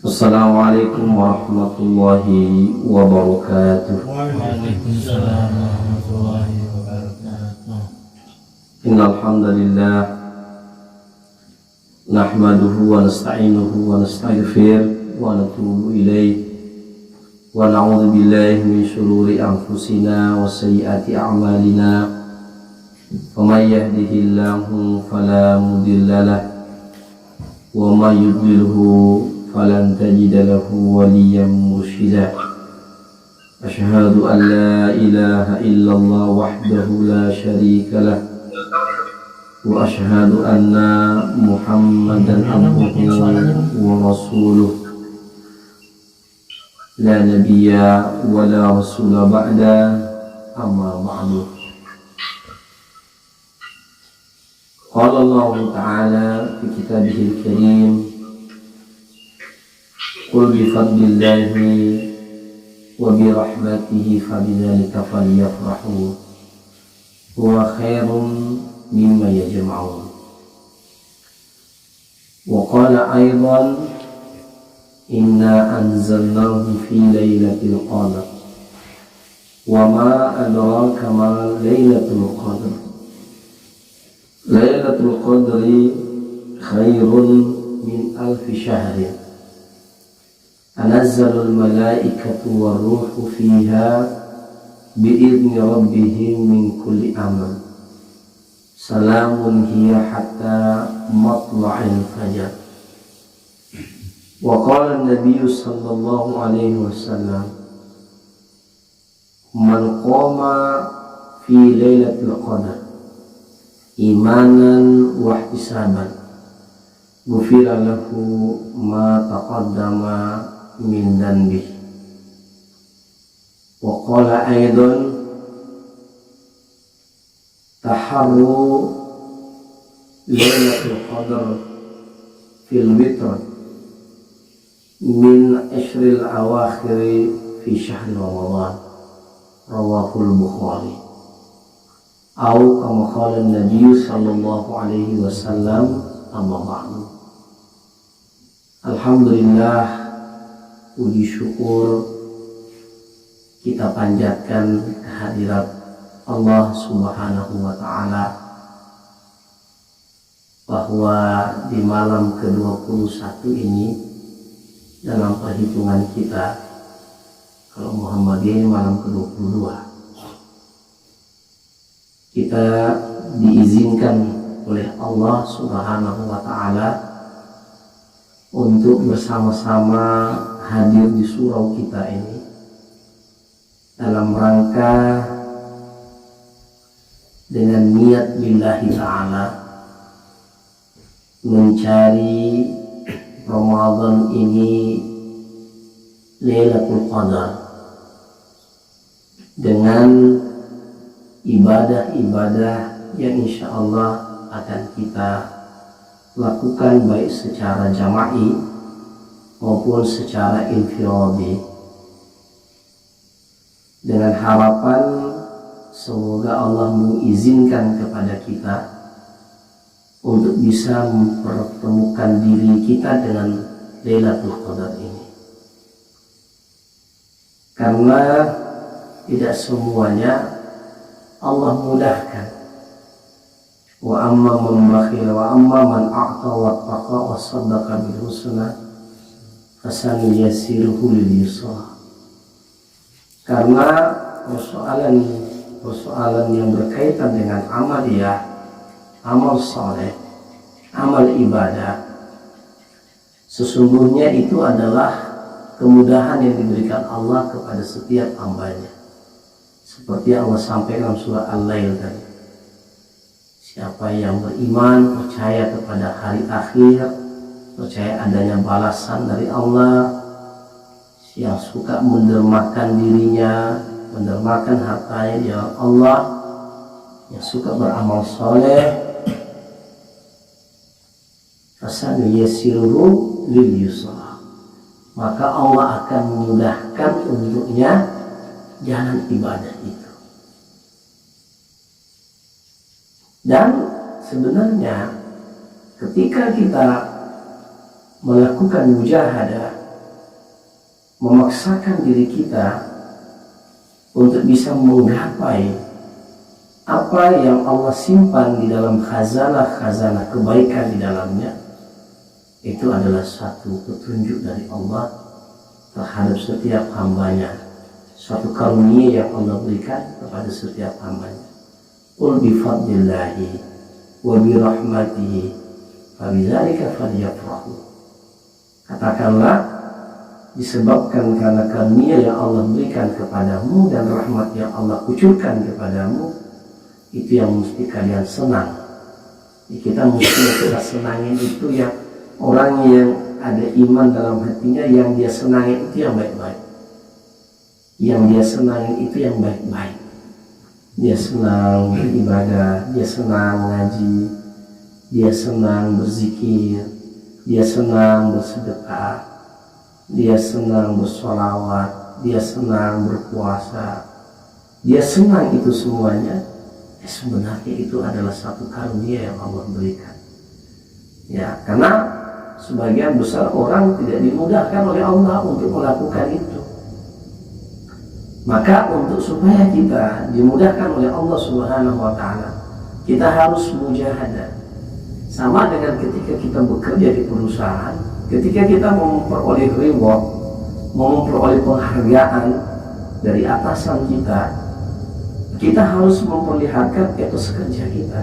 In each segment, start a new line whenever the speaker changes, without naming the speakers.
Assalamualaikum warahmatullahi wabarakatuh.
Waalaikumsalam warahmatullahi wabarakatuh.
Innal hamdalillah nahmaduhu wa nasta'inuhu wa nastaghfir wa natubu ilayh wa na'udzu billahi min shururi anfusina wa sayyiati a'malina. Faman yahdihillahu fala mudilla lahu wa may yudlilhu falan tajida lahu waliyyan mursyida. Asyhadu an la ilaha illallah wahdahu la syarika lah wa asyhadu anna Muhammadan abduhu wa rasuluh la nabiyya wa la rasula ba'da, amma ba'du. Qala Allah Ta'ala fi kitabihil karim, qul bi fadlillahi wa bi rahmatihi fabidzalika falyafrahu huwa khairun mimma yajma'un. Wa qala aidan inna anzalnahu fi lailatul qadr wa ma adraka ma lailatul qadr. Lailatul qadri khairun min alfi syahrin tanazzalul malaikatu warruhu fiha bi'izni rabbihim min kulli amr salamun hiya hatta matla'il fajar. Wa qala an-nabiy sallallahu alaihi wasallam, man qama fi lailatul qadar imanan wa ihtisaban ghufira lahu ma taqaddama min dhanbi. Wa qala aidan taharru lailatul qadar fil witr min ashril awakhir fi syahr Ramadan, rawahul Bukhari. Au kama qala Nabi sallallahu alaihi wasallam, amma ba'du. Alhamdulillah, puji syukur kita panjatkan kehadirat Allah Subhanahu wa ta'ala bahwa di malam ke-21 ini dalam perhitungan kita, kalau Muhammadiyah malam ke-22, kita diizinkan oleh Allah Subhanahu wa ta'ala untuk bersama-sama hadir di surau kita ini dalam rangka dengan niat billahi ta'ala mencari Ramadan ini Lailatul Qadar dengan ibadah-ibadah yang insya Allah akan kita lakukan baik secara jama'i maupun secara infiradi, dengan harapan semoga Allah mengizinkan kepada kita untuk bisa mempertemukan diri kita dengan Lailatul Qadar ini, karena tidak semuanya Allah mudahkan. Wa amma man bakhila wa amma man a'ta wa taqa wa saddaqa bil husna fasanuyassiruhu lil yusra. Karena persoalan yang berkaitan dengan amaliyah, amal saleh, amal ibadah, sesungguhnya itu adalah kemudahan yang diberikan Allah kepada setiap hambanya. Seperti Allah sampaikan surah Al-Lail tadi, siapa yang beriman, percaya kepada hari akhir, percaya adanya balasan dari Allah, yang suka mendermakan dirinya, mendermakan hartanya di jalan Allah, yang suka beramal soleh, fasanuyassiruhu lil yusra, maka Allah akan memudahkan untuknya jalan ibadah itu. Dan sebenarnya ketika kita melakukan mujahadah, memaksakan diri kita untuk bisa menggapai apa yang Allah simpan di dalam khazanah-khazanah kebaikan di dalamnya, itu adalah satu petunjuk dari Allah terhadap setiap hambanya, suatu karunia yang Allah berikan kepada setiap hambanya. Qul bifadlillahi wa birahmatihi fabidzalika falyafrahu. Katakanlah, disebabkan karena karunia yang Allah berikan kepadamu dan rahmat yang Allah kucurkan kepadamu, itu yang mesti kalian senang. Kita mesti kita senangin itu yang orang yang ada iman dalam hatinya, yang dia senangin itu yang baik-baik, yang dia senangin itu yang baik-baik. Dia senang beribadah, dia senang ngaji, dia senang berzikir, dia senang bersedekah, dia senang bersolawat, dia senang berpuasa, dia senang itu semuanya. Sebenarnya itu adalah satu karunia yang Allah berikan. Ya, karena sebagian besar orang tidak dimudahkan oleh Allah untuk melakukan itu. Maka untuk supaya kita dimudahkan oleh Allah Subhanahu wa Ta'ala, kita harus mujahadah. Sama dengan ketika kita bekerja di perusahaan, ketika kita memperoleh reward, memperoleh penghargaan dari atasan kita, kita harus memperlihatkan etos kerja kita.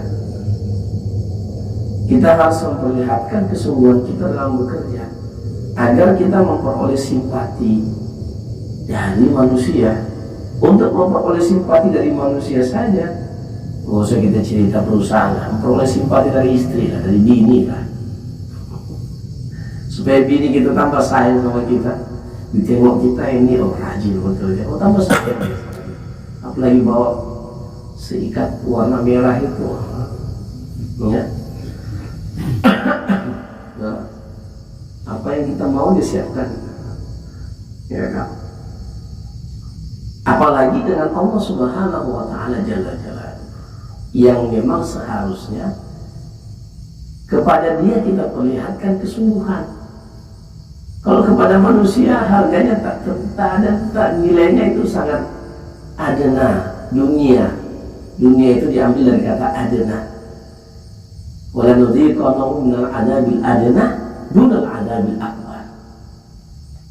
Kita harus memperlihatkan kesungguhan kita dalam bekerja, agar kita memperoleh simpati dari manusia. Untuk memperoleh simpati dari manusia saja, nggak usah kita cerita perusahaan, memperoleh simpati dari istri lah, dari bini lah, supaya bini kita tambah sayang sama kita. Ditengok kita ini, oh rajin betul ya, oh tambah sayang. Apalagi bawa seikat warna merah itu, ya. Nah, apa yang kita mau disiapkan, ya kan? Apalagi dengan Allah Subhanahu wa Ta'ala Jalla Jalla, yang memang seharusnya kepada dia kita perlihatkan kesungguhan. Kalau kepada manusia harganya tak ada, nilainya itu sangat adna. Dunia itu diambil dari kata adna. Wala nudhiqannahum minal adabil adna dunal adabil akbar.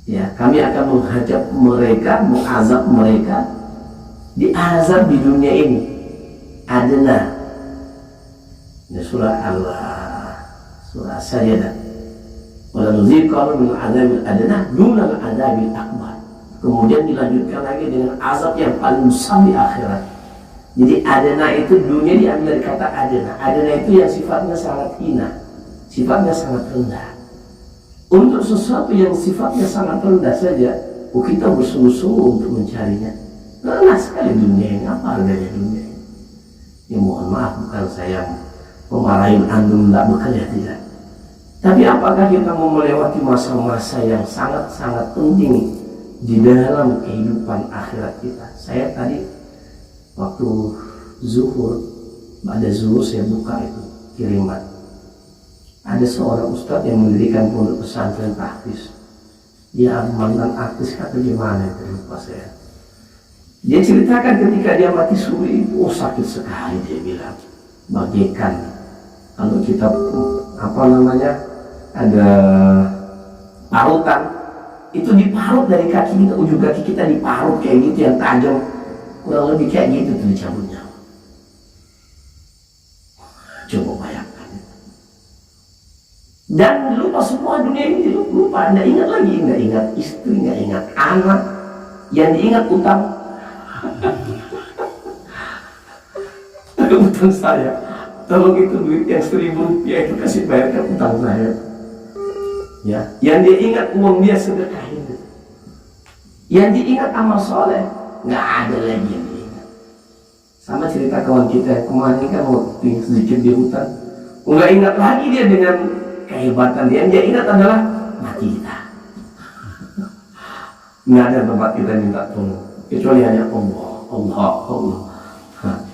Ya, kami akan menghadap mereka, mengazab mereka, diazab di dunia ini. Adna. Ini surah surah Sajdah. Wala nudhiqannahum minal adabil adna dunal adabil akbar. Kemudian dilanjutkan lagi dengan azab yang paling besar di akhirat. Jadi adna itu, dunia diambil dari kata adna. Adna itu yang sifatnya sangat hina, sifatnya sangat rendah. Untuk sesuatu yang sifatnya sangat rendah saja, kita bersungguh-sungguh untuk mencarinya. Rendah sekali dunia ini. Apa harganya dunia ini? Ya mohon maaf, bukan saya memarahin antum tidak bekerja, tidak. Tapi apakah kita mau melewati masa-masa yang sangat-sangat penting di dalam kehidupan akhirat kita? Saya tadi waktu zuhur, pada zuhur saya buka itu kiriman. Ada seorang ustadz yang mendirikan pondok pesantren tahfiz. Dia mantan artis atau gimana itu, lupa saya. Dia ceritakan ketika dia mati suri, oh sakit sekali, dia bilang bagaikan kalau kita ada parutan, itu diparut dari kaki kita, ujung kaki kita diparut kayak gitu yang tajam, kurang lebih kayak gitu tuh dicabut nyawa. Coba bayangkan. Dan lupa semua dunia ini, lupa, nggak ingat lagi, nggak ingat istri, nggak ingat anak, yang diingat utang. Utang saya, tolong itu duit yang 1.000 rupiah itu kasih bayarkan utang saya. Ya, yang dia ingat uang dia sedekahin. Yang diingat amal soleh, nggak ada lagi yang diingat. Sama cerita kawan kita kemarin kan waktu sedikit di hutan, nggak ingat lagi dia dengan kehebatan dia ingat adalah mati kita. Nggak ada tempat kita minta tolong kecuali hanya Allah.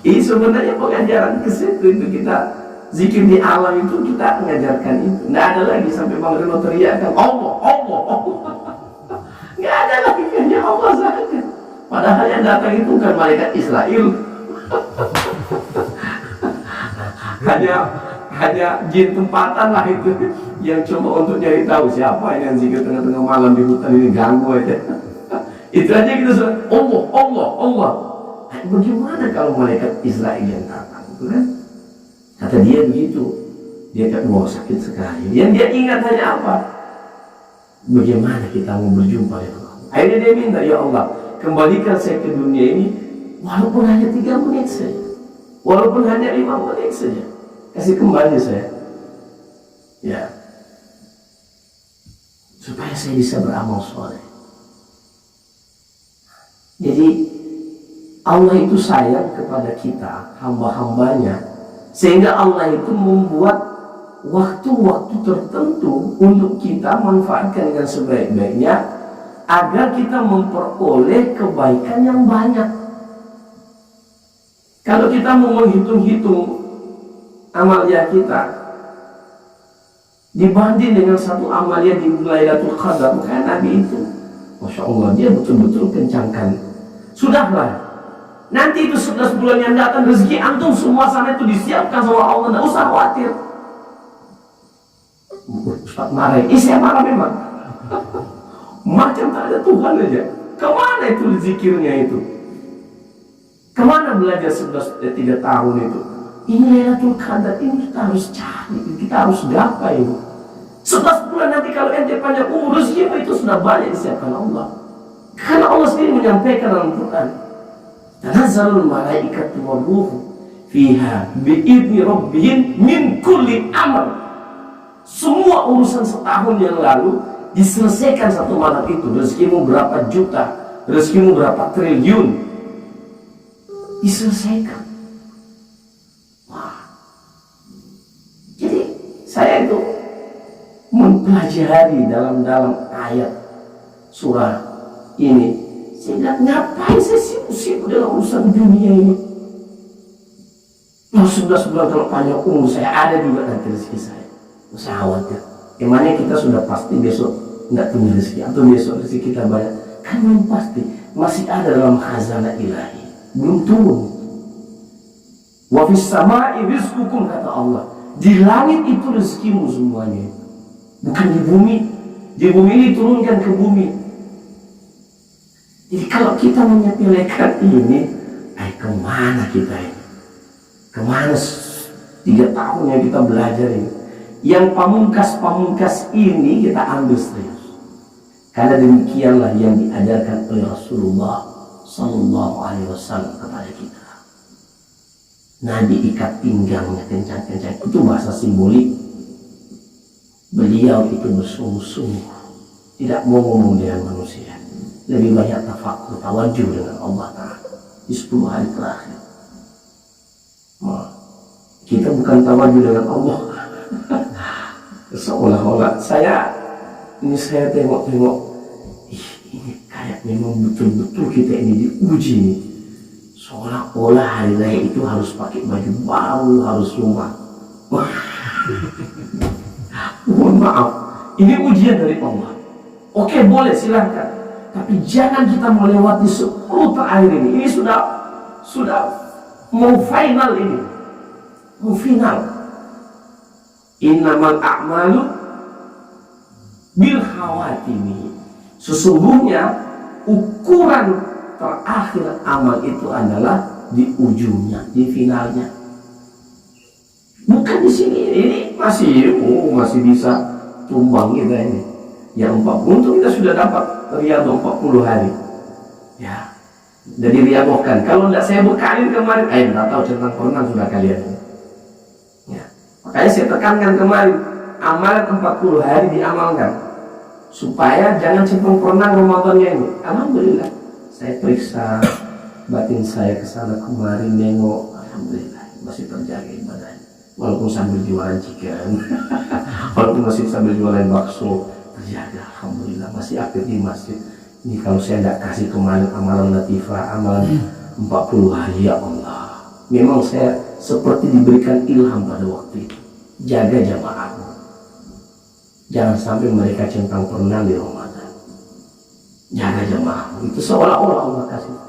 Ini sebenarnya pengajaran ke situ itu kita Zikir di alam itu kita mengajarkan itu. Nggak ada lagi sampai Bang Reno teriakkan Allah, Allah, Allah. Nggak ada lagi, hanya Allah saja. Padahal yang datang itu bukan malaikat Israel. hanya jin tempatan lah itu, yang coba untuk nyari tahu siapa yang zikir tengah-tengah malam di hutan ini, ganggu aja. Itu aja kita sudah Allah, Allah, Allah. Bagaimana kalau malaikat Israel yang datang itu kan? Kata dia begitu. Dia kata, wah sakit sekali. Yang dia ingat hanya apa? Bagaimana kita mau berjumpa dengan Allah? Akhirnya dia minta, ya Allah, kembalikan saya ke dunia ini walaupun hanya 3 menit saja, walaupun hanya 5 menit saja, kasih kembali saya, ya, supaya saya bisa beramal soleh. Jadi Allah itu sayang kepada kita, hamba-hambanya, sehingga Allah itu membuat waktu-waktu tertentu untuk kita manfaatkan dengan sebaik-baiknya, agar kita memperoleh kebaikan yang banyak. Kalau kita mau menghitung-hitung amalia kita dibanding dengan satu amalia di Lailatul Qadar, maka Nabi itu, Masya Allah, dia betul-betul kencangkan. Sudahlah, nanti itu 11 bulan yang datang, rezeki antum semua sana itu disiapkan sama Allah, tidak usah khawatir. Ustaz marah, saya marah memang. Macam tak ada Tuhan aja. Kemana itu zikirnya itu? Kemana belajar 3 tahun itu? Ini Lailatul Qadar, ini kita harus cari, kita harus gapai. 11 bulan nanti kalau ente panjang umur, rezeki itu sudah banyak disiapkan Allah. Karena Allah sendiri menyampaikan dalam Quran, tanazzalul malaikatu waruhu fiha bi'idni rabbihim min kulli amal. Semua urusan setahun yang lalu diselesaikan satu malam itu. Rezekimu berapa juta, rezekimu berapa triliun, diselesaikan. Wah. Jadi saya itu mempelajari dalam ayat surah ini, sehingga ngapain saya sibuk-sibuk dengan urusan dunia ini? Nah, 11 bulan kalau panjang umur saya ada juga nanti rezeki saya. Saya khawatir. Emangnya kita sudah pasti besok nggak temu rezeki, atau besok rezeki kita banyak? Kan belum pasti. Masih ada dalam khazanah ilahi, belum turun. Wa fis sama'i rizqukum, kata Allah. Di langit itu rezekimu semuanya, bukan di bumi. Di bumi ini turunkan ke bumi. Jadi kalau kita menyepelekan ini, kemana kita ini? Kemana 3 tahun yang kita belajar ini? Yang pamungkas-pamungkas ini kita ambil serius. Karena demikianlah yang diajarkan oleh Rasulullah Sallallahu Alaihi Wasallam kepada kita. Nabi ikat pinggangnya kencang-kencang, itu bahasa simbolik. Beliau itu bersungguh-sungguh, tidak mau ngomong dengan manusia, lebih banyak tafakur, tawajuh dengan Allah Ta'ala di 10 hari terakhir. Kita bukan tawajuh dengan Allah. Seolah-olah saya tengok-tengok, ini kayak memang betul-betul kita ini diuji nih. Seolah-olah hari raya itu harus pakai baju baru, harus rumah. Mohon maaf, ini ujian dari Allah. Oke, boleh, silahkan. Tapi jangan kita melewati 10 terakhir ini. Ini sudah mau final ini. Mau final. Innamal a'malu bil khawatimi. Sesungguhnya ukuran terakhir amal itu adalah di ujungnya, di finalnya. Bukan di sini. Ini masih bisa tumbang kita ini. Yang 40 itu kita sudah dapat riyadhah 40 hari. Ya. Jadi riyadhahkan. Kalau tidak saya bekalin kemarin, tidak tahu tentang pernah sudah kalian. Ya. Makanya saya tekankan kemarin, amalan 40 hari diamalkan. Supaya jangan simpang pernah Ramadannya ini. Alhamdulillah. Saya periksa batin saya ke sana kemarin, nengok, alhamdulillah masih terjaga ibadahnya. Walaupun sambil jualan chicken, walaupun masih sambil jualan bakso, terjaga, alhamdulillah masih aktif di masjid. Ini kalau saya tidak kasih kemarin amalan latifah, amalan 40 hari, ya Allah. Memang saya seperti diberikan ilham pada waktu itu. Jaga jamaah, jangan sampai mereka centang perenang di Ramadan. Jaga jamaah, itu seolah-olah Allah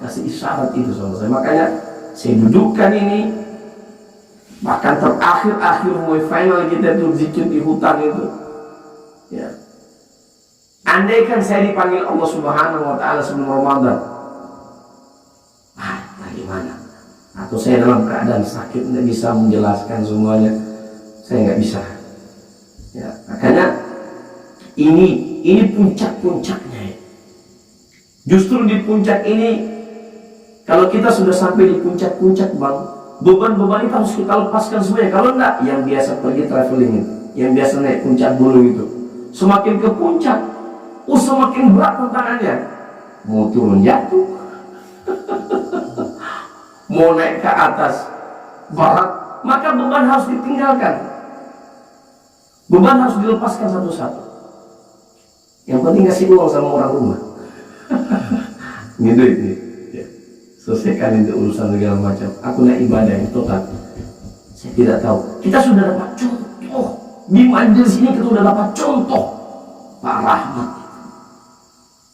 kasih isyarat itu sama saya. Makanya saya dudukkan ini, bahkan terakhir mulai final kita tuh zikir di hutan itu. Ya, andaikan saya dipanggil Allah Subhanahu Wa Taala sebelum Ramadan, bagaimana? Atau saya dalam keadaan sakit nggak bisa menjelaskan semuanya, saya nggak bisa. Ya, makanya ini puncak-puncaknya. Ya. Justru di puncak ini, kalau kita sudah sampai di puncak-puncak bang, beban-beban itu harus kita lepaskan semuanya. Kalau enggak, yang biasa pergi traveling itu, yang biasa naik puncak gunung itu, semakin ke puncak, semakin berat tantangannya. Mau turun jatuh, mau naik ke atas berat, maka beban harus ditinggalkan. Beban harus dilepaskan satu-satu. Yang penting kasih uang sama orang rumah. Ini duit nih. Ya. Selesaikan itu urusan segala macam. Aku nak ibadah yang total. Saya tidak tahu. Kita sudah dapat contoh di majelis ini, kita sudah dapat contoh Pak Rahmat.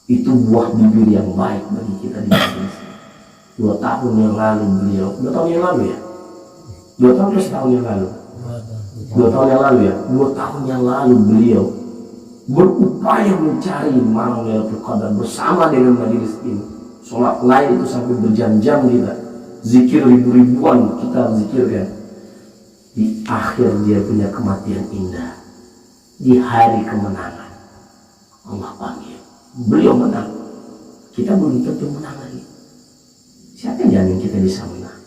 Itu buah bibir yang baik bagi kita di majelis. 2 tahun yang lalu beliau, 2 tahun yang lalu ya? 2 tahun atau setahun yang lalu? 2 tahun yang lalu ya? 2 tahun yang lalu beliau berupaya mencari malam Lailatul Qadar bersama dengan majelis ini. Sholat lain itu sampai berjam-jam kita, zikir ribu-ribuan kita zikirkan. Di akhir dia punya kematian indah, di hari kemenangan Allah panggil, beliau menang. Kita belum tentu menang lagi. Siapa yang jamin kita bisa menang?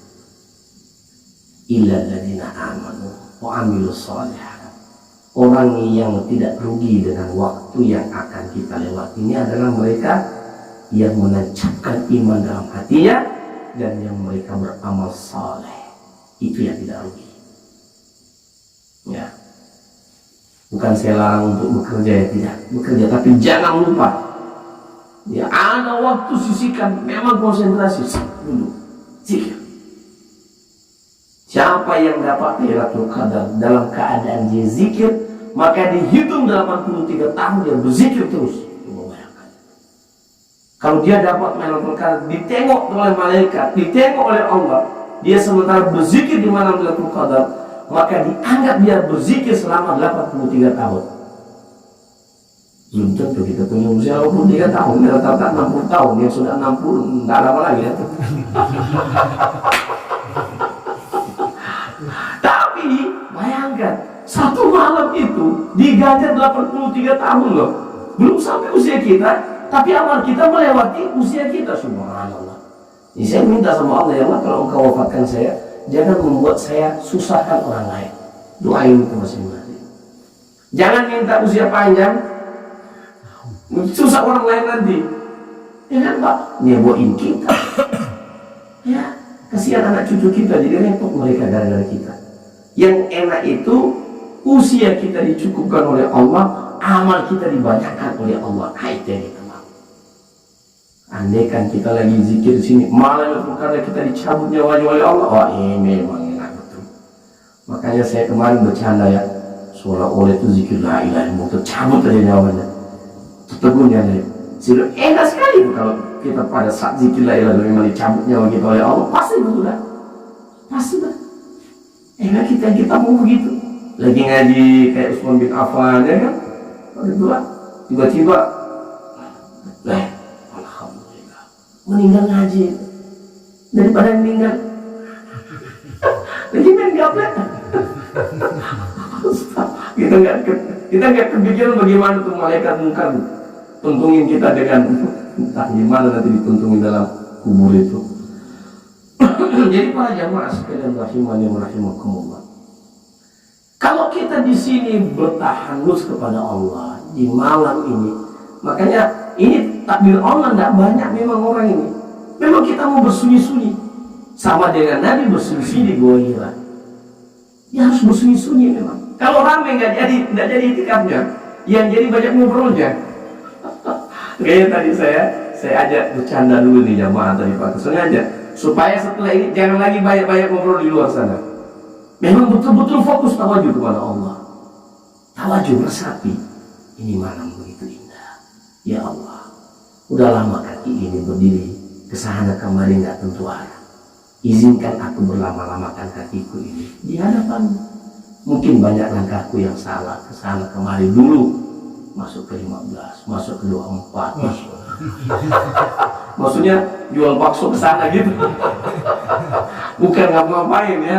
Illal ladzina amanu wa amilus shalihat. Orang yang tidak rugi dengan waktu yang akan kita lewati ini adalah mereka yang menancapkan iman dalam hatinya dan yang mereka beramal saleh. Itu yang tidak rugi. Ya, bukan saya larang untuk bekerja, ya tidak bekerja, tapi jangan lupa. Ya, ada waktu sisihkan, memang konsentrasi dulu, zikir. Siapa yang dapat Lailatul Qadar dalam keadaan dia zikir, maka dihitung 83 tahun dia berzikir terus. Bayangkan. Kalau dia dapat Lailatul Qadar, ditengok oleh malaikat, ditengok oleh Allah, dia sementara berzikir di malam Lailatul Qadar, maka dianggap dia berzikir selama 83 tahun. Belum tentu kita punya usia 83 tahun, rata-rata 60 tahun, yang sudah 60 tidak lama lagi ya. Tapi bayangkan, satu malam itu diganjar 83 tahun loh. Belum sampai usia kita, tapi amal kita melewati usia kita. Subhanallah. Jadi saya minta sama Allah, ya Allah, kalau engkau wafatkan saya, jangan membuat saya susahkan orang lain. Doain itu masing-masing. Jangan minta usia panjang, susah orang lain nanti. Ya kan Pak? Nyeboin kita. Ya, kasihan anak cucu kita, jadi repot mereka gara-gara kita. Yang enak itu usia kita dicukupkan oleh Allah, amal kita dibanyakan oleh Allah. Itu yang kita mau. Andaikan kita lagi zikir di sini, malah karena kita dicabut nyawanya oleh Allah, wah ini memang enak betul. Makanya saya kemarin bercanda ya, seolah-olah itu zikir la ilaha illallah, tercabut aja nyawanya, tertegunnya nih. Sudah enak sekali itu kalau kita pada saat zikir la ilaha illallah memang dicabut nyawa kita oleh Allah, pasti betul dah, pasti dah. Enak kita mau begitu. Lagi ngaji kayak Utsman bin Affan ya kan, berdua tiba-tiba, alhamdulillah meninggal ngaji daripada meninggal lagi main gaplek. kita nggak kepikiran bagaimana tuh malaikat mungkar tuntungin kita dengan entah gimana nanti dituntungin dalam kubur itu. Jadi para jamaah sekalian rahimani wa rahimakumullah, kalau kita di sini bertahanus kepada Allah di malam ini, makanya ini takbir Allah tidak banyak memang orang ini. Memang kita mau bersunyi-sunyi, sama dengan Nabi bersunyi-sunyi di Gua Hira. Dia harus bersunyi-sunyi memang. Kalau ramai tidak jadi itikafnya, yang jadi banyak ngobrolnya. Kayaknya tadi saya ajak bercanda dulu nih jamaah tadi Pak, sengaja supaya setelah ini jangan lagi banyak-banyak ngobrol di luar sana. Memang betul-betul fokus tawajuh kepada Allah. Tawajuh resapi. Ini malam begitu indah. Ya Allah, udah lama kaki ini berdiri kesana kemari nggak tentu arah. Izinkan aku berlama-lamakan kakiku ini di hadapan. Mungkin banyak langkahku yang salah kesana kemari dulu. Masuk ke 15, masuk ke 24, masuk. Maksudnya jual bakso kesana gitu. Bukan ngapa-ngapain ya.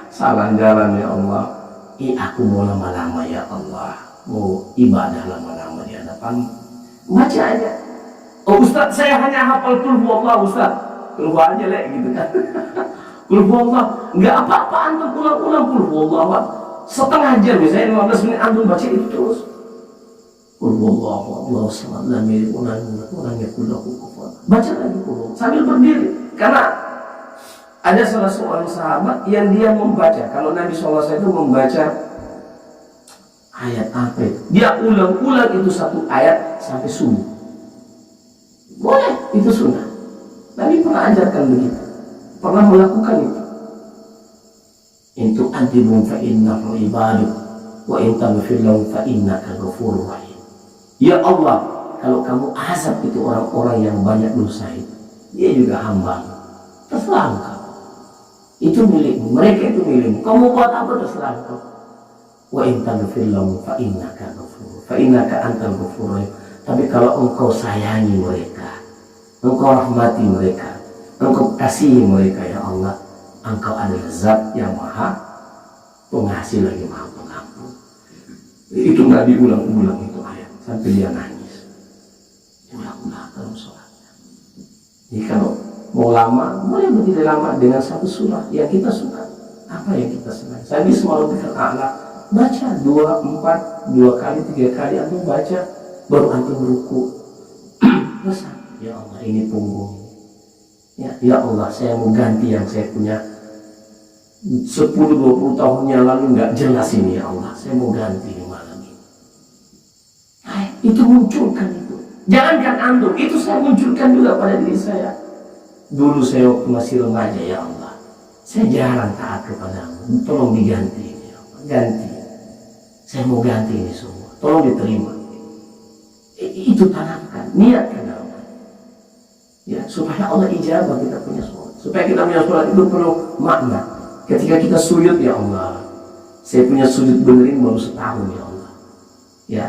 Salah jalan ya Allah. Aku mau lama-lama ya Allah. Mau ibadah lama-lama di hadapan. Baca aja. Oh Ustaz, saya hanya hafal Qul Huwallah Ustaz. Qul Huwallah aja lek gitu kan. Qul Huwallah, enggak apa-apa antum ulang-ulang Qul Huwallah. Setengah jam misalnya 15 menit antum baca itu terus. Qul Huwallah, Allahu samad, lam yalid wa lam yulad wa lam yakul lahu kufuwan. Baca lagi Qul Huwallah sambil berdiri. Karena ada salah seorang sahabat yang dia membaca, kalau Nabi SAW itu membaca ayat apa itu, dia ulang-ulang itu satu ayat sampai subuh. Boleh, itu sunnah. Nabi pernah ajarkan begitu, pernah melakukan itu. Intu antibum fa innahu ibadu wa intaghfir lahum fa innaka ghafurur rahim. Ya Allah, kalau kamu azab itu orang-orang yang banyak dosa itu, dia juga hamba. Terserah engkau. Itu milikmu, mereka itu milikmu. Kamu buat apa terserah engkau. Wa in taghfir lahum fa innaka ghafur. Fa innaka antal ghafur. Tapi kalau engkau sayangi mereka, engkau rahmati mereka, engkau kasihi mereka ya Allah, engkau adalah zat yang maha pengasih lagi maha pengampun. Itu Nabi ulang-ulang itu ayat sampai dia nangis. Ulang-ulang dalam sholatnya. Jadi kalau mau lama, boleh berdiri lama dengan satu surah yang kita suka. Apa yang kita senang? Saya bisa malam a'la, baca 2, 4, 2 kali, 3 kali antum baca, baru antum ruku. Besar. Ya Allah, ini punggung. Ya Allah, saya mau ganti yang saya punya 10-20 tahun yang lalu nggak jelas ini ya Allah. Saya mau ganti di malam ini. Nah, itu munculkan itu. Jangankan antum, itu saya munculkan juga pada diri saya. Dulu saya waktu masih remaja ya Allah, saya jarang taat kepadamu. Tolong diganti ini ya Allah. Ganti. Saya mau ganti ini semua. Tolong diterima. Itu tanamkan, niatkan dalam hati. Ya, supaya Allah ijabah kita punya sholat. Supaya kita punya sholat itu perlu makna. Ketika kita sujud ya Allah, saya punya sujud benerin baru setahun ya Allah. Ya,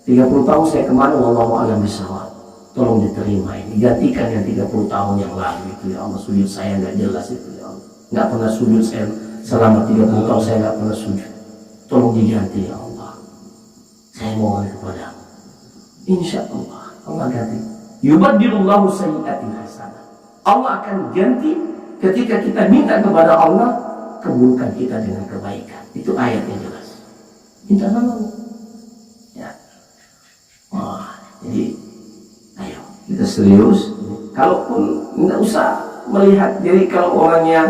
30 tahun saya kemana wallahu a'lam bishawab. Tolong diterima ini, gantikan yang 30 tahun yang lalu itu ya Allah. Sujud saya nggak jelas itu ya Allah, nggak pernah sujud saya selama 30 tahun saya nggak pernah sujud. Tolong diganti ya Allah, saya mohon kepadamu. Insya Allah Allah ganti. Yubaddilullahu sayyi'atin hasanah. Allah akan ganti ketika kita minta kepada Allah keburukan kita dengan kebaikan. Itu ayat yang jelas. Minta sama Allah ya. Jadi ayo kita serius. Kalaupun nggak usah melihat. Jadi kalau orang yang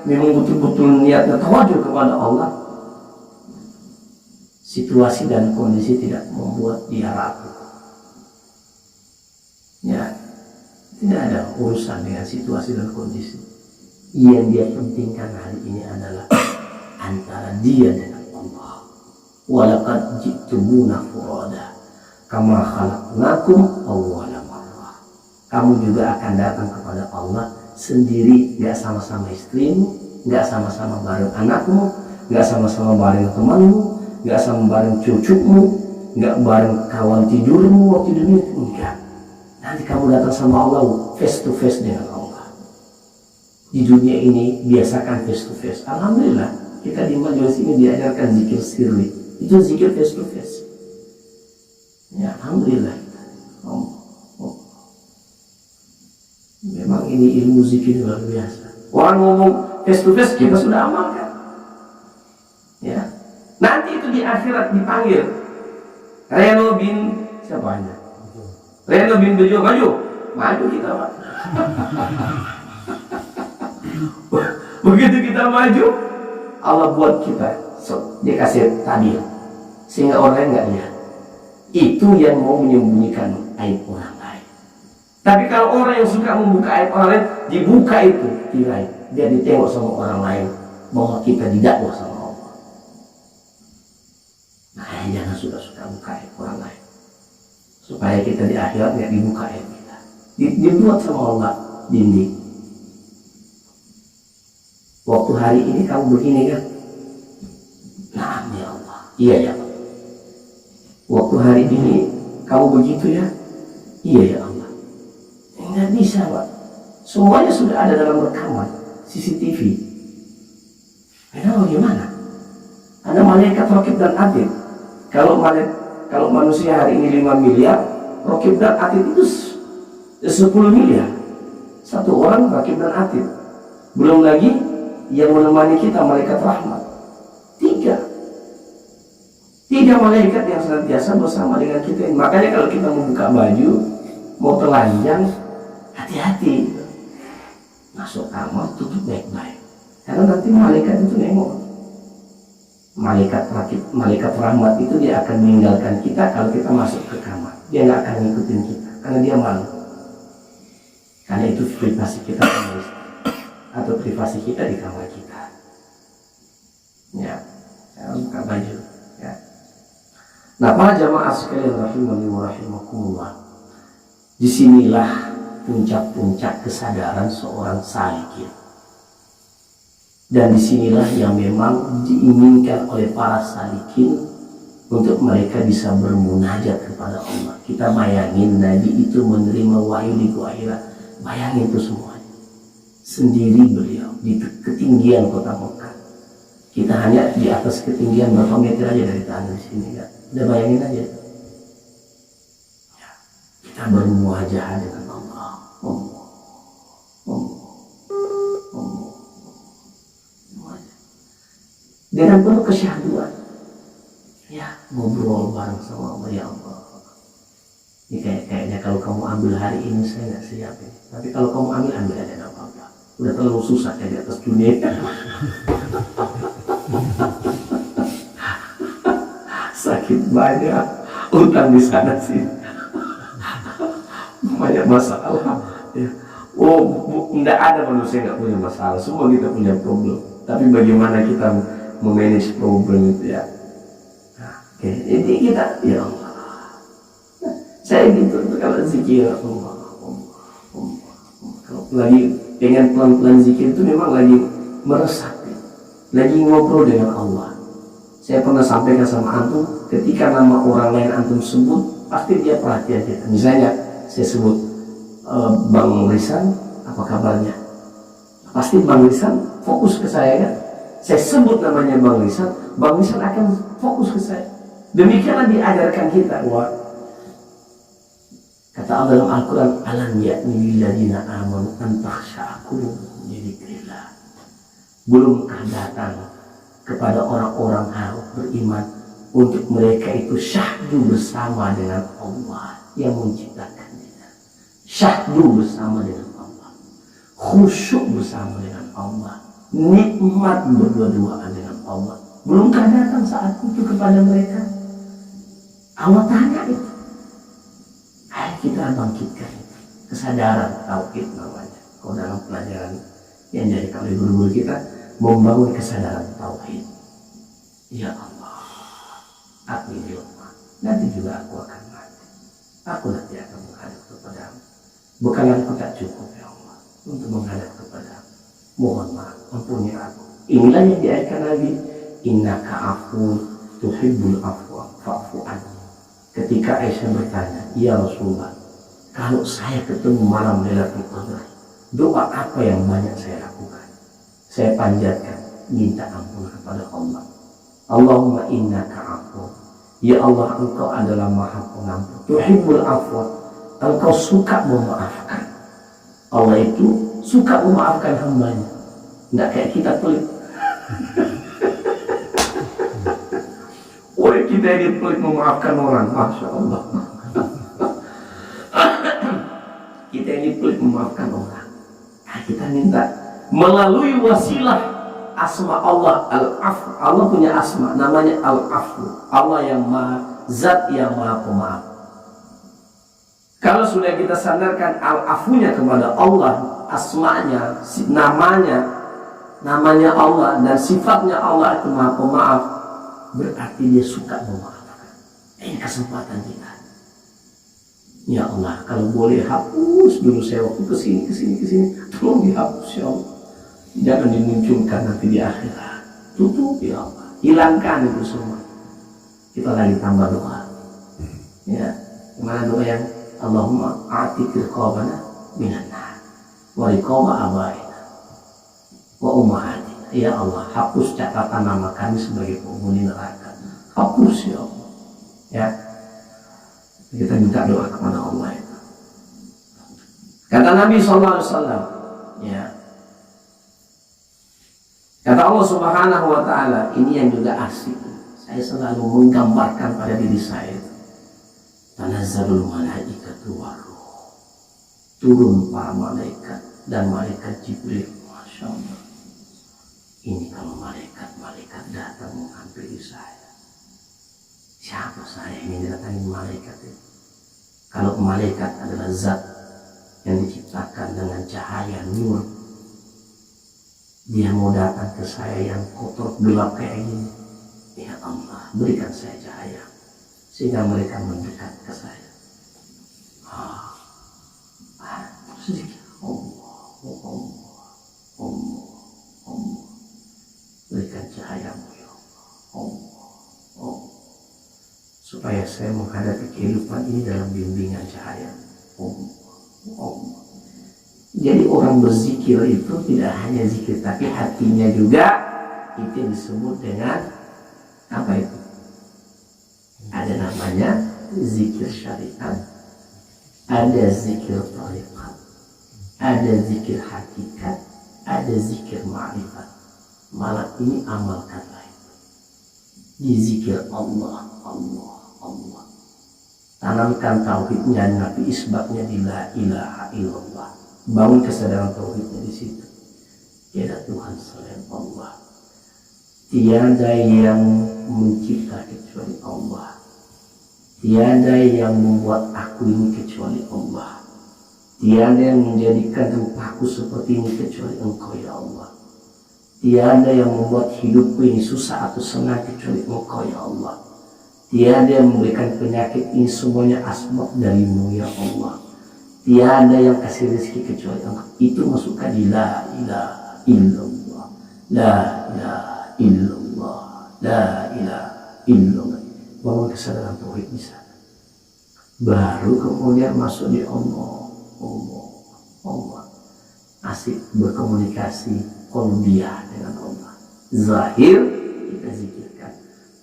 memang betul-betul niatnya tawajuh kepada Allah, situasi dan kondisi tidak membuat dia ragu. Ya, tidak ada urusan dengan situasi dan kondisi. Yang dia pentingkan hari ini adalah antara dia dengan Allah. Walaqad ji'tumuna furada kama khalaqnakum awwala marrah. Kamu juga akan datang kepada Allah sendiri, nggak sama-sama istrimu, nggak sama-sama bareng anakmu, nggak sama-sama bareng temanmu, nggak sama bareng cucumu, nggak bareng kawan tidurmu waktu dunia, enggak. Nanti kamu datang sama Allah face to face dengan Allah. Di dunia ini biasakan face to face. Alhamdulillah kita di majelis ini diajarkan zikir sirri. Itu zikir face to face. Ya alhamdulillah. Memang ini ilmu zikir luar biasa. Orang ngomong face to face kita sudah amalkan. Ya. Nanti itu di akhirat dipanggil. Reno bin siapa aja? Reno bin Bejo, maju kita Pak. Begitu kita maju, Allah buat kita, dia kasih tabir, sehingga orang lain nggak lihat. Itu yang mau menyembunyikan aib orang lain. Tapi kalau orang yang suka membuka aib orang lain, dibuka itu tirai, dia ditengok sama orang lain. bahwa kita didakwa sama Allah. Nah, jangan suka-suka buka aib orang lain, supaya kita di akhirat nggak dibuka aib kita. Dibuat sama Allah dinding. Waktu hari ini kamu begini kan? Nah, ya Allah. Iya ya Allah. Waktu hari ini kamu begitu ya? Iya ya Allah. Nggak bisa, Pak. Semuanya sudah ada dalam rekaman CCTV. Kenapa gimana? Ada malaikat raqib dan atid. Kalau manusia hari ini 5 miliar, raqib dan atid itu 10 miliar. Satu orang raqib dan atid. Belum lagi yang menemani kita malaikat rahmat. 3 malaikat yang senantiasa bersama dengan kita. Makanya kalau kita membuka baju, mau telanjang, hati-hati. Masuk kamar, tutup baik-baik. Karena nanti malaikat itu nengok. Malaikat rahmat itu dia akan meninggalkan kita kalau kita masuk ke kamar. Dia nggak akan ngikutin kita, karena dia malu. Karena itu privasi kita atau privasi kita di kamar kita. Ya, saya buka baju. Ya. Nah, para jamaah sekalian rahimani wa rahimakumullah, disinilah puncak-puncak kesadaran seorang salikin. Dan disinilah yang memang diinginkan oleh para salikin untuk mereka bisa bermunajat kepada Allah. Kita bayangin Nabi itu menerima wahyu di Gua Hira. Bayangin itu semuanya. Sendiri beliau di ketinggian kota Mekah. Kita hanya di atas ketinggian berapa meter aja dari tanah di sini kan. Udah bayangin aja. Ya, kita bermuajah dengan Allah. Dengan penuh kesyahduan. Ya, ngobrol bareng sama Allah, ya Allah. Ini kayaknya kalau kamu ambil hari ini saya nggak siap ini. Tapi kalau kamu ambil aja nggak apa-apa. Udah terlalu susah kayak di atas dunia. Sakit banyak, utang di sana sih. Banyak masalah. Ya. Nggak ada manusia nggak punya masalah. Semua kita punya problem. Tapi bagaimana kita memanage problem itu ya? Nah, oke. Jadi kita, ya Allah. Saya gitu kalau zikir Allah. Kalau lagi dengan pelan-pelan zikir itu memang lagi meresapi, lagi ngobrol dengan Allah. Saya pernah sampaikan sama antum, ketika nama orang lain antum sebut, pasti dia perhatian kita. Misalnya saya sebut Bang Risan, apa kabarnya? Pasti Bang Risan fokus ke saya kan? Saya sebut namanya Bang Risan akan fokus ke saya. Demikianlah diajarkan kita. Wah, kata Allah dalam Al-Quran, alam ya'ni lilladzina amanu an takhsha'a qulubuhum li dzikrillah. Belumkah datang kepada orang-orang harus beriman untuk mereka itu syahdu bersama dengan Allah yang menciptakan kita. Syahdu bersama dengan Allah, khusyuk bersama dengan Allah, nikmat berdua-duaan dengan Allah. Belumkah datang saat itu kepada mereka? Allah tanya itu. Ayo kita bangkitkan kesadaran tauhid namanya. Kalau dalam pelajaran yang dari kali guru-guru kita, membangun kesadaran tauhid. Ya Allah, aku ini lemah. Nanti juga aku akan mati. Aku nanti akan menghadap kepadamu. Bukan aku tak cukup ya Allah untuk menghadap kepadamu. Mohon maaf, ampuni aku. Inilah yang diajarkan Nabi. Innaka afun tuhibbul afwa fa'fu anni. Ketika Aisyah bertanya, ya Rasulullah, kalau saya ketemu malam Lailatul Qadar, doa apa yang banyak saya lakukan? Saya panjatkan, minta ampun kepada Allah. Allahumma innaka afun. Ya Allah, engkau adalah maha pengampun. Tuhibbul afwa. Engkau suka memaafkan. Allah itu suka memaafkan hambanya. Nggak kayak kita pelit. Oleh kita ini pelit memaafkan orang. Masya Allah. Kita ini pelit memaafkan orang. Nah, kita minta melalui wasilah asma Allah al-afu. Allah punya asma namanya al-afu. Allah yang maha, zat yang maha pemaaf. Kalau sudah kita sandarkan al-afunya kepada Allah, asmanya, namanya, namanya Allah dan sifatnya Allah itu Maha Pemaaf, berarti dia suka memaafkan. Ini kesempatan kita. Ya Allah, kalau boleh hapus dulu saya waktu kesini, tolong dihapus ya Allah. Jangan dimunculkan nanti di akhirat. Tutup ya Allah, hilangkan itu semua. Kita lagi tambah doa. Ya, gimana doa yang Allahumma a'tiq riqabana minan nar wa riqaba abaina wa ummahatina. Ya Allah, hapus catatan nama kami sebagai penghuni neraka. Hapus ya Allah. Ya, kita minta doa kepada Allah itu. Kata Nabi SAW, ya, kata Allah Subhanahu Wa Taala, ini yang juga asik. Saya selalu menggambarkan pada diri saya itu. Tanazzalul malaikatu waruh. Turun para malaikat dan malaikat Jibril. Masya Allah. Ini kalau malaikat datang menghampiri saya. Siapa saya ini datangin malaikat itu? Kalau malaikat adalah zat yang diciptakan dengan cahaya nur, dia mau datang ke saya yang kotor gelap kayak gini. Ya Allah, berikan saya cahaya sehingga mereka mendekat ke saya. Sedikit Allah, berikan cahayamu ya Allah, supaya saya menghadapi kehidupan ini dalam bimbingan cahaya Allah. Jadi orang berzikir itu tidak hanya zikir, tapi hatinya juga itu disebut dengan apa itu? Ada namanya zikir syariat, ada zikir tariqat, ada zikir hakikat, ada zikir ma'rifat. Malam ini amalkanlah itu. Di zikir Allah. Tanamkan tauhidnya, nabi isbatnya di la ilaha illallah. Bangun kesadaran tauhidnya di situ. Tiada Tuhan selain Allah. Tiada yang mencipta kecuali Allah. Tiada yang membuat aku ini kecuali Allah. Tiada yang menjadikan rupaku seperti ini kecuali Engkau ya Allah. Tiada yang membuat hidupku ini susah atau senang kecuali Engkau ya Allah. Tiada yang memberikan penyakit ini semuanya asbab darimu ya Allah. Tiada yang kasih rezeki kecuali Engkau. Itu masukkan di la ilaha illallah. La ilaha illallah, la ilaha illallah. Bangun kesadaran tauhid di sana. Baru kemudian masuk di Allah. Asik berkomunikasi qalbiyah dengan Allah. Zahir kita zikirkan,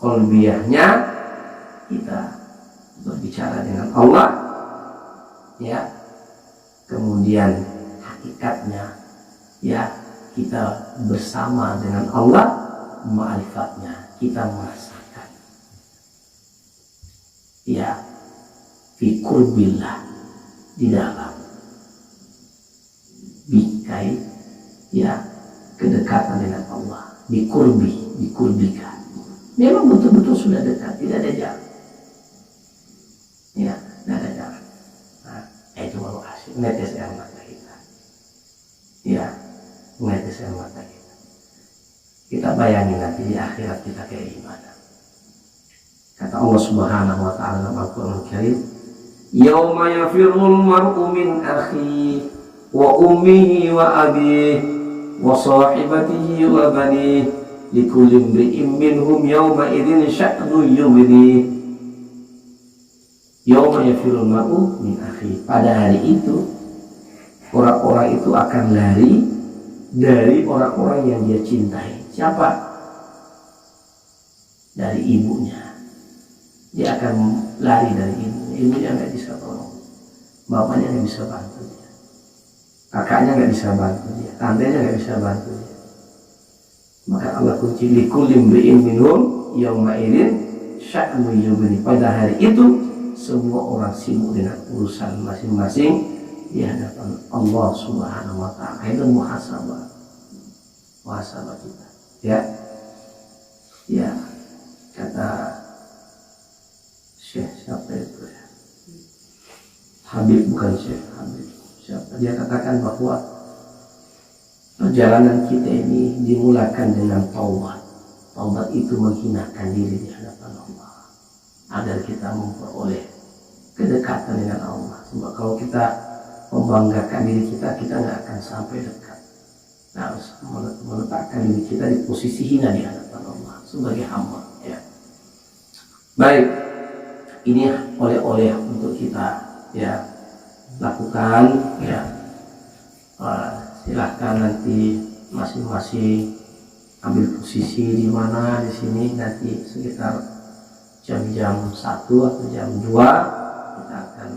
qalbiyahnya kita berbicara dengan Allah. Ya, kemudian hakikatnya ya kita bersama dengan Allah. Ma'rifatnya kita merasakan ya fi qurbillah, di dalam bikai ya kedekatan dengan Allah, dikurbikan. Memang betul-betul sudah dekat, tidak ada jarak ya, tidak ada jarak. Nah, itu baru asik, netes air mata kita ya, netes air mata kita. Kita bayangin nanti di akhirat kita kayak gimana. Kata Allah Subhanahu Wa Taala dalam Al-Quran Karim, yauma yafirul mar'u min akhihi wa ummihi wa abihi wa sahibatihi wa banihi likulli imri'in minhum yawma idzin sya'nun yughnihi. Yauma yafirul mar'u min akhihi. Pada hari itu orang-orang itu akan lari dari orang-orang yang dia cintai. Siapa? Dari ibunya. Dia akan lari dari ibunya. Ibunya nggak bisa tolong, bapaknya nggak bisa bantu dia, kakaknya nggak bisa bantu dia, tantenya nggak bisa bantu dia. Maka Allah kunci likulli imri'in minhum yauma idzin sya'nun yughnihi. Pada hari itu semua orang sibuk dengan urusan masing-masing di hadapan Allah Subhanahu Wa Taala. Itu muhasabah kita. Ya, kata Syekh siapa itu ya? Habib, bukan Syekh Habib. Siapa? Dia katakan bahwa perjalanan kita ini dimulakan dengan taubat. Taubat itu menghinakan diri di hadapan Allah agar kita memperoleh kedekatan dengan Allah. Sebab kalau kita membanggakan diri kita, kita nggak akan sampai dekat. Kita harus meletakkan diri kita di posisi hina di hadapan Allah sebagai hamba. Ya. Baik, ini oleh-oleh untuk kita ya lakukan ya. Silahkan nanti masing-masing ambil posisi di mana di sini, nanti sekitar jam-jam 1 atau jam 2 kita akan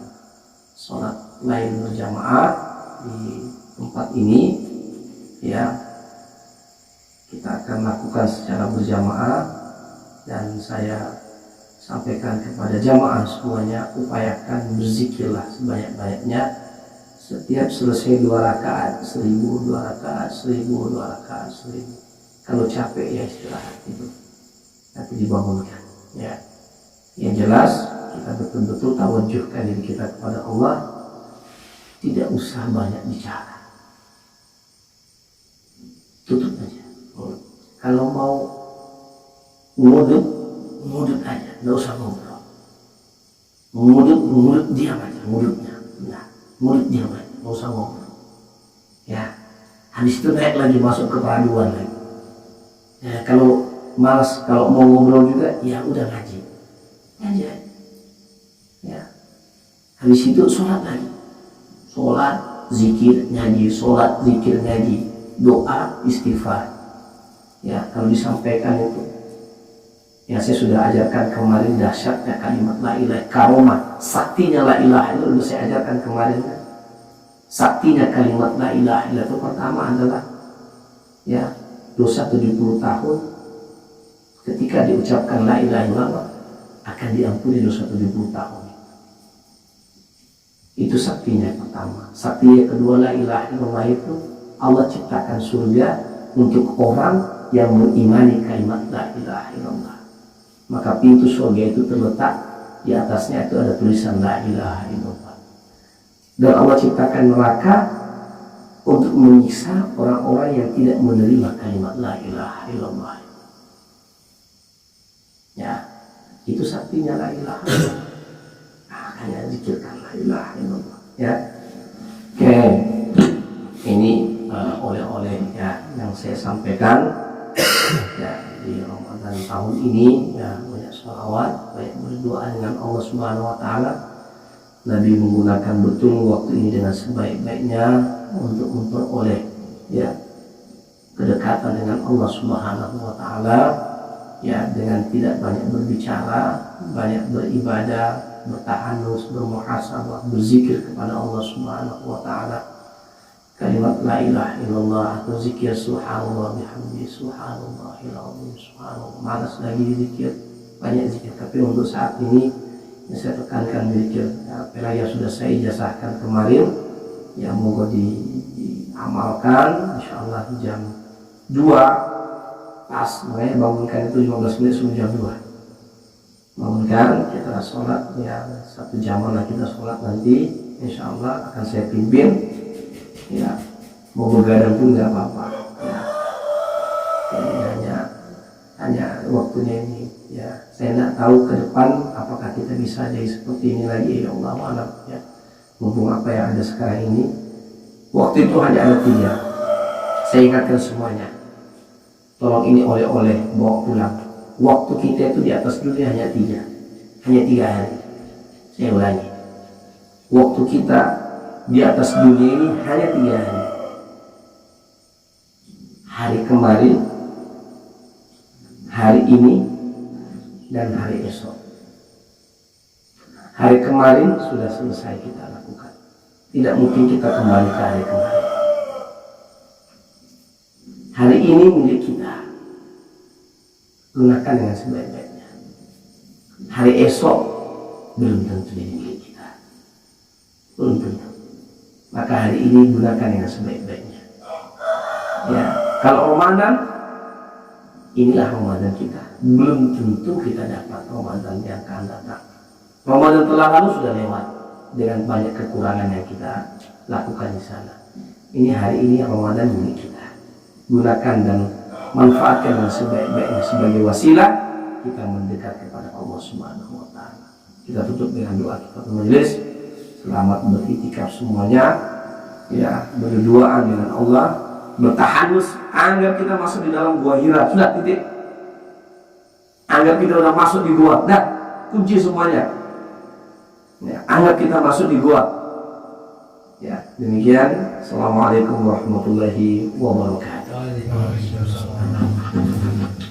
sholat lain berjamaah di tempat ini ya. Kita akan lakukan secara berjamaah, dan saya sampaikan kepada jamaah semuanya, upayakan berzikirlah sebanyak-banyaknya. Setiap selesai 2 rakaat 1000, 2 rakaat 1000, 2 rakaat 1000. Kalau capek ya istirahat itu, nanti dibangunkan ya. Yang jelas kita betul-betul tawajuhkan diri kita kepada Allah, tidak usah banyak bicara, tutup aja. Kalau mau ngudut aja, nggak usah ngobrol. Ngudut diam aja, ngudutnya nah, ngudut diam aja, nggak usah ngobrol ya. Habis itu naik lagi, masuk ke peraduan lagi ya. Kalau malas, kalau mau ngobrol juga ya udah ngaji aja ya. Habis itu sholat lagi, sholat zikir ngaji, sholat zikir ngaji, doa istighfar ya. Kalau disampaikan itu yang saya sudah ajarkan kemarin, dahsyatnya kalimat la ilaha, karomah saktinya la ilaha itu sudah saya ajarkan kemarin kan. Saktinya kalimat la ilaha itu pertama adalah ya, dosa 70 tahun ketika diucapkan la ilaha illallah akan diampuni dosa 70 tahun. Itu saktinya yang pertama. Sakti yang kedua, la ilaha illallah itu Allah ciptakan surga untuk orang yang mengimani kalimat la ilaha illallah. Maka pintu surga itu terletak di atasnya itu ada tulisan la ilaha illallah. Dan Allah ciptakan neraka untuk menyiksa orang-orang yang tidak menerima kalimat la ilaha illallah. Ya, itu saktinya la ilaha illallah. Hanya zikirkan la ilaha illallah ya. Oke, ini oleh-oleh ya yang saya sampaikan ya di Ramadan tahun ini ya. Banyak sholawat, banyak berdoa dengan Allah Subhanahu wa Ta'ala. Nabi menggunakan betul waktu ini dengan sebaik-baiknya untuk memperoleh ya kedekatan dengan Allah Subhanahu wa Ta'ala ya, dengan tidak banyak berbicara, banyak beribadah, bertahanus, bermuhasabah, berzikir kepada Allah Subhanahu wa Ta'ala. Kalimat la ilaha illallah atau zikir subhanallah bihamdi, subhanallahil azim, subhanallah. Malas lagi zikir, banyak zikir, tapi untuk saat ini yang saya tekankan zikir ya, yang sudah saya ijazahkan kemarin ya, moga diamalkan insyaallah jam 2 pas. Makanya bangunkan itu 15 menit sebelum jam 2. Bangunkan, kita sholat ya, 1 jaman lah kita sholat nanti insyaallah akan saya pimpin ya. Mau begadang pun nggak apa-apa ya. Ini hanya waktunya ini ya. Saya tidak tahu ke depan apakah kita bisa jadi seperti ini lagi ya, Allah alam ya. Mumpung apa yang ada sekarang ini, waktu itu hanya ada 3. Saya ingatkan semuanya, tolong ini oleh-oleh bawa pulang. Waktu kita itu di atas dunia hanya 3 hari. Saya ulangi, waktu kita di atas dunia ini hanya 3 hari. Hari kemarin, hari ini, dan hari esok. Hari kemarin sudah selesai kita lakukan, tidak mungkin kita kembali ke hari kemarin. Hari ini milik kita, gunakan dengan sebaik-baiknya. Hari esok belum tentu jadi milik kita, belum tentu. Maka hari ini gunakan dengan sebaik-baiknya ya. Kalau Ramadan, inilah Ramadan kita, belum tentu kita dapat Ramadan yang akan datang. Ramadan telah lalu sudah lewat dengan banyak kekurangan yang kita lakukan di sana. Ini hari ini Ramadan milik kita. gunakan dan manfaatkan dengan sebaik-baiknya sebagai wasilah kita mendekat kepada Allah Subhanahu wa taala. Kita tutup dengan doa kita majelis. Selamat beriktikaf semuanya. Ya, berduaan dengan Allah, bertahanus, anggap kita masuk di dalam gua Hira. Sudah, titik. Anggap kita udah masuk di gua. Dah, kunci semuanya. Ya, anggap kita masuk di gua. Ya, demikian. Assalamualaikum warahmatullahi wabarakatuh.
Waalaikumsalam.